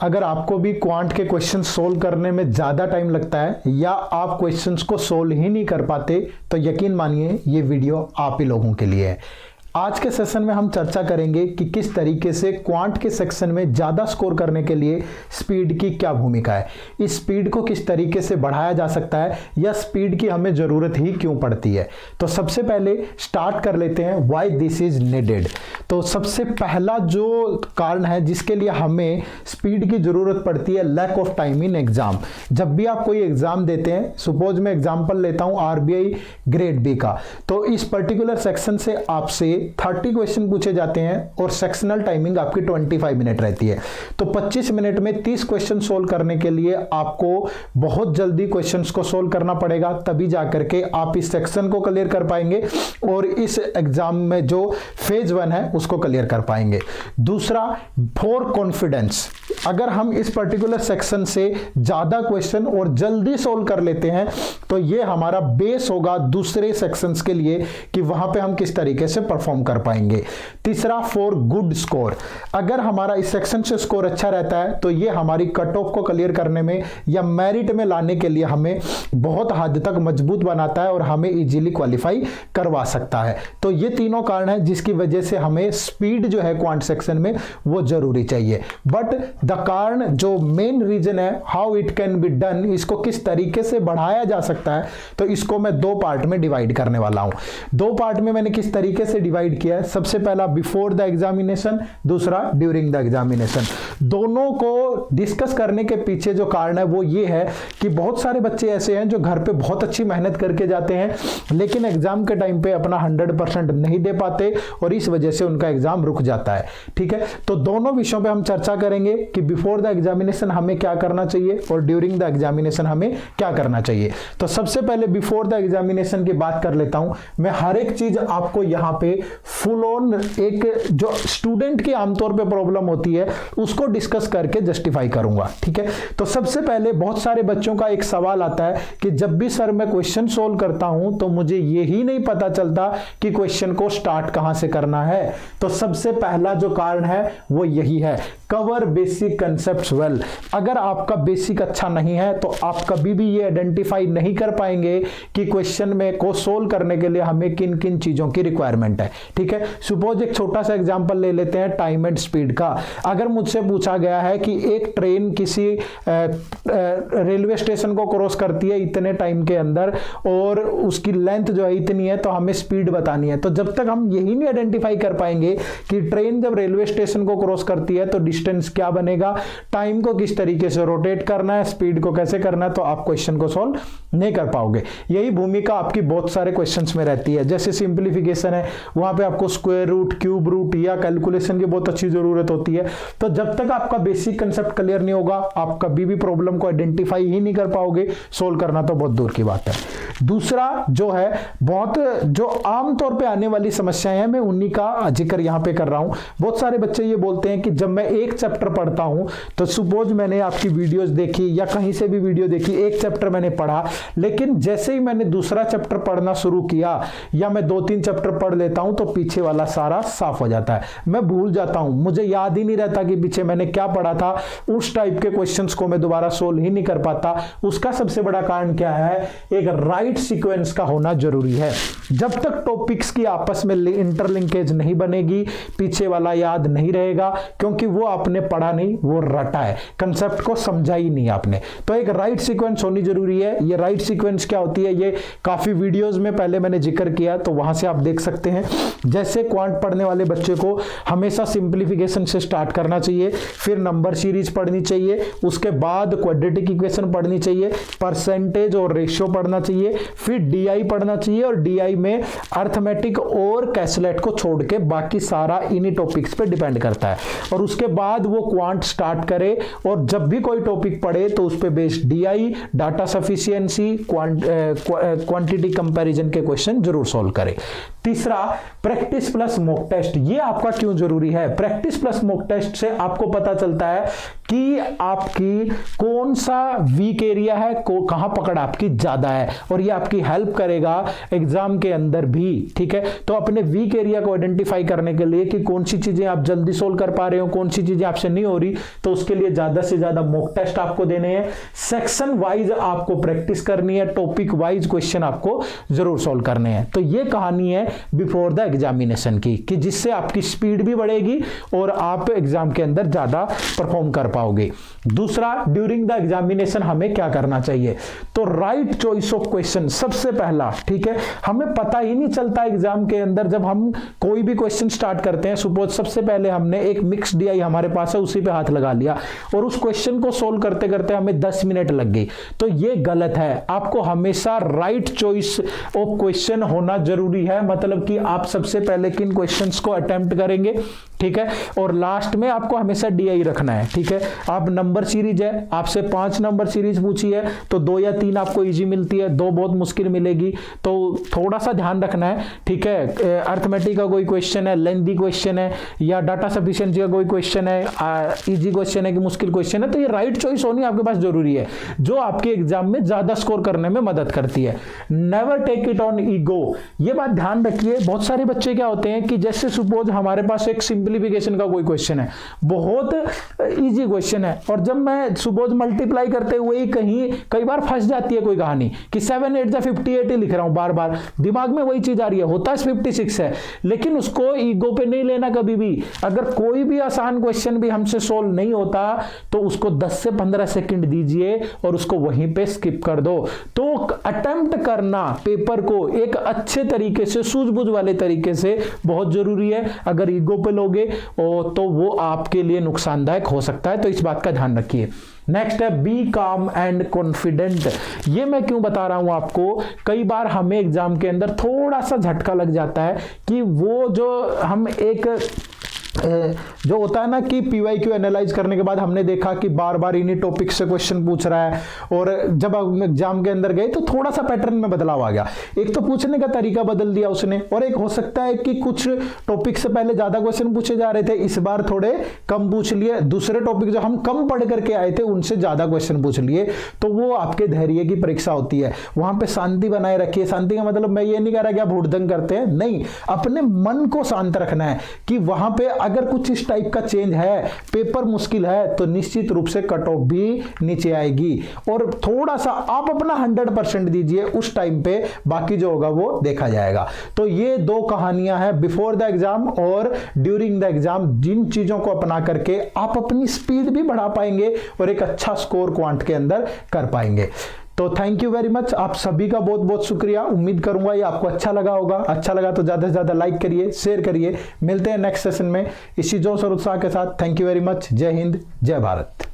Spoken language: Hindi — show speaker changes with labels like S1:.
S1: अगर आपको भी क्वांट के क्वेश्चन सोल्व करने में ज़्यादा टाइम लगता है या आप क्वेश्चंस को सोल्व ही नहीं कर पाते तो यकीन मानिए ये वीडियो आप ही लोगों के लिए है। आज के सेशन में हम चर्चा करेंगे कि किस तरीके से क्वांट के सेक्शन में ज़्यादा स्कोर करने के लिए स्पीड की क्या भूमिका है, इस स्पीड को किस तरीके से बढ़ाया जा सकता है या स्पीड की हमें ज़रूरत ही क्यों पड़ती है। तो सबसे पहले स्टार्ट कर लेते हैं व्हाई दिस इज नीडेड। तो सबसे पहला जो कारण है जिसके लिए हमें स्पीड की ज़रूरत पड़ती है, lack of time in exam. जब भी आप कोई एग्जाम देते हैं, सपोज मैं एग्जाम्पल लेता हूँ RBI ग्रेड बी का, तो इस पर्टिकुलर सेक्शन से आपसे 30 क्वेश्चन पूछे जाते हैं और सेक्शनल टाइमिंग आपकी 25 मिनट रहती है। तो 25 मिनट में 30 क्वेश्चन सोल्व करने के लिए आपको बहुत जल्दी क्वेश्चंस को सोल्व करना पड़ेगा, तभी जाकर के आप इस सेक्शन को क्लियर कर पाएंगे और इस एग्जाम में जो फेज 1 है उसको क्लियर कर पाएंगे। दूसरा, फॉर कॉन्फिडेंस, अगर हम इस पर्टिकुलर सेक्शन से ज्यादा क्वेश्चन और जल्दी सोल्व कर लेते हैं तो ये हमारा बेस होगा दूसरे सेक्शंस के लिए कि वहां पे हम किस तरीके से परफॉर्म कर पाएंगे। तीसरा, फॉर गुड स्कोर, अगर हमारा इस सेक्शन से स्कोर अच्छा रहता है तो ये हमारी कट ऑफ को क्लियर करने में या मेरिट में लाने के लिए हमें बहुत हद तक मजबूत बनाता है और हमें इजीली क्वालिफाई करवा सकता है। तो ये तीनों कारण है जिसकी वजह से हमें स्पीड जो है क्वांट सेक्शन में वो जरूरी चाहिए। बट द कारण जो मेन रीजन है how it can be done, इसको किस तरीके से बढ़ाया जा सकता है, तो इसको मैं दो पार्ट में डिवाइड करने वाला हूं। दो पार्ट में मैंने किस तरीके से डिवाइड किया है, सबसे पहला बिफोर द एग्जामिनेशन, दूसरा ड्यूरिंग द एग्जामिनेशन। दोनों को डिस्कस करने के पीछे जो कारण है वो ये है कि बहुत सारे बच्चे ऐसे हैं जो घर पे बहुत अच्छी मेहनत करके जाते हैं लेकिन एग्जाम के टाइम पे अपना 100% नहीं दे पाते और इस वजह से उनका एग्जाम रुक जाता है। ठीक है, तो दोनों विषयों पे हम चर्चा करेंगे कि बिफोर द एग्जामिनेशन हमें क्या करना चाहिए और ड्यूरिंग द एग्जामिनेशन हमें क्या करना चाहिए। तो सबसे पहले बिफोर द एग्जामिनेशन की बात कर लेता हूं। मैं हर एक चीज आपको यहां पे फुल ऑन एक जो स्टूडेंट की आमतौर पे प्रॉब्लम होती है उसको डिस्कस करके जस्टिफाई करूंगा। ठीक है, तो सबसे पहले बहुत सारे बच्चों का एक सवाल आता है कि जब भी सर मैं क्वेश्चन सोल्व करता हूं तो मुझे यही नहीं पता चलता कि क्वेश्चन को स्टार्ट कहां से करना है। तो सबसे पहला जो कारण है वो यही है, कवर बेसिक कंसेप्ट्स वेल। अगर आपका बेसिक अच्छा नहीं है तो आप कभी भी ये आइडेंटिफाई नहीं कर पाएंगे कि क्वेश्चन में को सोल्व करने के लिए हमें किन किन चीजों की रिक्वायरमेंट है। ठीक है, सपोज एक छोटा सा एग्जांपल ले लेते हैं टाइम एंड स्पीड का। अगर मुझसे पूछा गया है कि एक ट्रेन किसी रेलवे स्टेशन को क्रॉस करती है इतने टाइम के अंदर और उसकी लेंथ जो है इतनी है तो हमें स्पीड बतानी है, तो जब तक हम यही नहीं आइडेंटिफाई कर पाएंगे कि ट्रेन जब रेलवे स्टेशन को क्रॉस करती है तो डिस्टेंस क्या बनेगा, टाइम को किस तरीके से रोटेट करना है, स्पीड को कैसे करना है, तो आप क्वेश्चन को सॉल्व नहीं कर पाओगे। यही भूमिका आपकी बहुत सारे क्वेश्चंस में रहती है। जैसे सिंप्लीफिकेशन है, वहां पे आपको स्क्वायर रूट, क्यूब रूट या कैलकुलेशन की बहुत अच्छी जरूरत होती है। तो जब तक आपका बेसिक कंसेप्ट क्लियर नहीं होगा आप कभी भी प्रॉब्लम को आइडेंटिफाई ही नहीं कर पाओगे, सोल्व करना तो बहुत दूर की बात है। दूसरा जो है बहुत जो आमतौर पे आने वाली समस्याएं हैं, मैं उन्हीं का जिक्र यहां पे कर रहा हूं। बहुत सारे बच्चे ये बोलते हैं कि जब मैं एक चैप्टर पढ़ता हूं तो सपोज मैंने आपकी वीडियोस देखी या कहीं से भी वीडियो देखी, एक चैप्टर मैंने पढ़ा, लेकिन जैसे ही मैंने दूसरा चैप्टर पढ़ना शुरू किया या मैं 2-3 चैप्टर पढ़ लेता हूं तो पीछे वाला सारा साफ हो जाता है, मैं भूल जाता हूं, मुझे याद ही नहीं रहता कि पीछे मैंने क्या पढ़ा था। उस टाइप के क्वेश्चंस को मैं दोबारा सोल्व ही नहीं कर पाता। उसका सबसे बड़ा कारण क्या है, एक राइट सीक्वेंस का होना जरूरी है। जब तक टॉपिक्स की आपस में इंटरलिंकेज नहीं बनेगी पीछे वाला याद नहीं रहेगा, क्योंकि वो आपने पढ़ा नहीं, वो रटा है, कंसेप्ट को समझा ही नहीं आपने। तो एक राइट सीक्वेंस होनी जरूरी है। ये राइट सीक्वेंस क्या होती है ये काफी वीडियोस में पहले मैंने जिक्र किया, तो वहां से आप देख सकते हैं। जैसे क्वांट पढ़ने वाले बच्चे को हमेशा सिंप्लीफिकेशन से स्टार्ट करना चाहिए, फिर नंबर सीरीज पढ़नी चाहिए, उसके बाद क्वाड्रेटिक इक्वेशन पढ़नी चाहिए, परसेंटेज और रेशियो पढ़ना चाहिए, फिर डीआई पढ़ना चाहिए और डीआई में अर्थमेटिक और कैलकुलेट को छोड़ के बाकी सारा इन्हीं टॉपिक्स पे डिपेंड करता है। और उसके बाद वो क्वांट स्टार्ट करे और जब भी कोई टॉपिक पढ़े तो उस पे based DI, data sufficiency, quantity comparison के क्वेश्चन जरूर सॉल्व करे। तीसरा, प्रैक्टिस प्लस मॉक टेस्ट। ये आपका क्यों जरूरी है? प्रैक्टिस प्लस मॉक टेस्ट से आपको पता चलता है कि आपकी कौन सा वीक एरिया है, कहां पकड़ आपकी ज्यादा है, और ये आपकी हेल्प करेगा एग्जाम के अंदर भी। ठीक है, तो अपने वीक एरिया को आइडेंटिफाई करने के लिए कि कौन सी चीजें आप जल्दी सोल्व कर पा रहे हो, कौन सी चीजें आपसे नहीं हो रही, तो उसके लिए ज्यादा से ज्यादा मॉक टेस्ट आपको देने हैं, सेक्शन वाइज आपको प्रैक्टिस करनी है, टॉपिक वाइज क्वेश्चन आपको जरूर सोल्व करने हैं। तो ये कहानी है बिफोर द एग्जामिनेशन की, कि जिससे आपकी स्पीड भी बढ़ेगी और आप एग्जाम के अंदर ज्यादा परफॉर्म कर पाओगे। दूसरा, ड्यूरिंग द एग्जामिनेशन हमें क्या करना चाहिए, तो राइट चॉइस ऑफ क्वेश्चन सबसे पहला। ठीक है, हमें पता ही नहीं चलता एग्जाम के अंदर, जब हम कोई भी क्वेश्चन स्टार्ट करते हैं, सपोज सबसे पहले हमने एक मिक्स डीआई हमारे पास है, उसी पे हाथ लगा लिया और उस क्वेश्चन को सोल्व करते करते हमें 10 मिनट लग गई, तो ये गलत है। आपको हमेशा राइट चॉइस ऑफ क्वेश्चन होना जरूरी है, मतलब कि आप सबसे पहले किन क्वेश्चंस को अटेम्प्ट करेंगे, ठीक है, और लास्ट में आपको हमेशा डीआई रखना है। ठीक है, आप नंबर सीरीज है, आपसे 5 नंबर सीरीज पूछी है तो 2 या 3 आपको इजी मिलती है, 2 बहुत मुश्किल मिलेगी, तो थोड़ा सा ध्यान रखना है। ठीक है, अर्थमेटिक का कोई क्वेश्चन है, लेंथी क्वेश्चन है, या डाटा सफिशिएंसी का कोई क्वेश्चन है, इजी क्वेश्चन है कि मुश्किल क्वेश्चन है, तो ये राइट चॉइस होनी आपके पास जरूरी है, जो आपके एग्जाम में ज्यादा स्कोर करने में मदद करती है। Never take it on ego, ये बात ध्यान रखिए। बहुत सारे बच्चे क्या होते हैं कि जैसे सपोज हमारे पास एक सिंप्लीफिकेशन का कोई क्वेश्चन है, बहुत इजी क्वेश्चन है, और जब मैं सपोज मल्टीप्लाई करते हुए कहीं कई बार फंस जाती है कोई कहानी कि 7 8 जा 58 ही लिख रहा हूं, बार बार दिमाग में वही चीज आ रही है, होता है 56 है, लेकिन उसको ईगो पे नहीं लेना कभी भी। अगर कोई भी आसान क्वेश्चन भी हमसे सोल्व नहीं होता तो उसको 10 से 15 सेकंड दीजिए और उसको वहीं पे स्किप कर दो। तो अटेम्प्ट करना पेपर को एक अच्छे तरीके से, सूझबूझ वाले तरीके से बहुत जरूरी है। अगर ईगो पे लोगे तो वो आपके लिए नुकसानदायक हो सकता है, तो इस बात का ध्यान रखिए। नेक्स्ट है बी काम एंड कॉन्फिडेंट। ये मैं क्यों बता रहा हूं आपको, कई बार हमें एग्जाम के अंदर थोड़ा सा झटका लग जाता है कि वो जो हम एक जो होता है ना कि पीवाईक्यू एनालाइज करने के बाद हमने देखा कि बार बार इन्हीं टॉपिक से क्वेश्चन पूछ रहा है, और जब हम एग्जाम के अंदर गए तो थोड़ा सा पैटर्न में बदलाव आ गया। एक तो पूछने का तरीका बदल दिया उसने, और एक हो सकता है कि कुछ टॉपिक से पहले ज्यादा क्वेश्चन पूछे जा रहे थे, इस बार थोड़े कम पूछ लिए, दूसरे टॉपिक जो हम कम पढ़ करके आए थे उनसे ज्यादा क्वेश्चन पूछ लिए। तो वो आपके धैर्य की परीक्षा होती है, वहां पे शांति बनाए रखिए। शांति का मतलब मैं ये नहीं कह रहा कि आप हुड़दंग करते हैं, नहीं, अपने मन को शांत रखना है कि वहां पे अगर कुछ इस टाइप का चेंज है, पेपर मुश्किल है, तो निश्चित रूप से कट ऑफ भी नीचे आएगी, और थोड़ा सा आप अपना 100% दीजिए उस टाइम पे, बाकी जो होगा वो देखा जाएगा। तो ये 2 कहानियां हैं, बिफोर द एग्जाम और ड्यूरिंग द एग्जाम, जिन चीजों को अपना करके आप अपनी स्पीड भी बढ़ा पाएंगे और एक अच्छा स्कोर क्वांट के अंदर कर पाएंगे। तो थैंक यू वेरी मच, आप सभी का बहुत बहुत शुक्रिया। उम्मीद करूंगा ये आपको अच्छा लगा होगा। अच्छा लगा तो ज्यादा से ज्यादा लाइक करिए, शेयर करिए। मिलते हैं नेक्स्ट सेशन में इसी जोश और उत्साह के साथ। Thank you very much. जय हिंद, जय भारत।